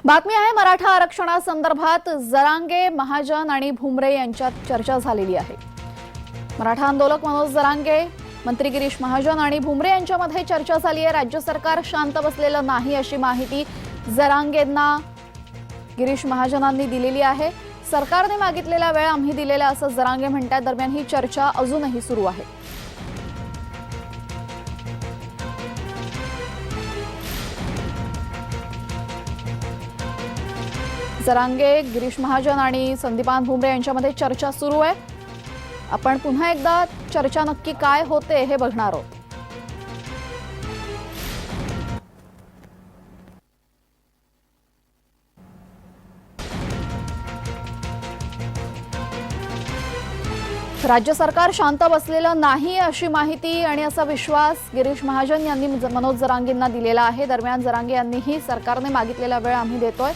बातमी आहे मराठा आरक्षणासंदर्भात जरांगे, महाजन आणि भुमरे यांच्यात चर्चा झालेली आहे। मराठा आंदोलक मनोज जरांगे, मंत्री गिरीश महाजन आणि भुमरे यांच्यामध्ये चर्चा झाली आहे। राज्य सरकार शांत बसलेलं नाही अशी माहिती जरांगेंना गिरीश महाजनांनी दिलेली आहे। सरकारने मागितलेला वेळ आम्ही दिलेला असं जरांगे म्हणतात। दरम्यान ही चर्चा अजूनही सुरू आहे। जरांगे, गिरीश महाजन आणि संदीपान भुमरे यांच्यामध्ये चर्चा सुरू आहे। आपण पुन्हा एकदा चर्चा नक्की काय होते हे बघणार आहोत। राज्य सरकार शांत बसलेलं नाही अशी माहिती आणि असा विश्वास गिरीश महाजन यांनी मनोज जरांगेंना दिलेला आहे। दरम्यान जरांगे यांनीही सरकारने मागितलेला वेळ आम्ही देतोय।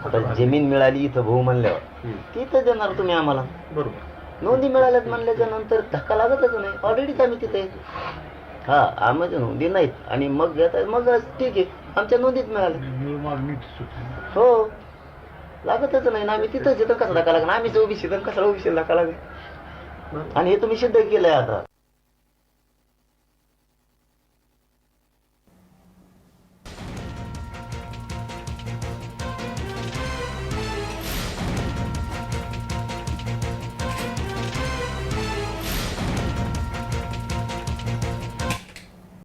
आता जमीन मिळाली इथं भाऊ म्हणल्यावर तिथं देणार तुम्ही आम्हाला, बरोबर। नोंदी मिळाल्यात म्हणल्याच्या नंतर धक्का लागतच नाही। ऑलरेडीच आम्ही तिथे हा आम्हाला नोंदी नाहीत आणि मग घेतात, मग ठीक आहे आमच्या नोंदीत मिळाले हो, लागतच नाही ना। आम्ही तिथंच कसा धक्का लागणार, आम्ही ओबीसी कसा ओबीसी धक्का लागेल आणि हे तुम्ही सिद्ध केलंय आता।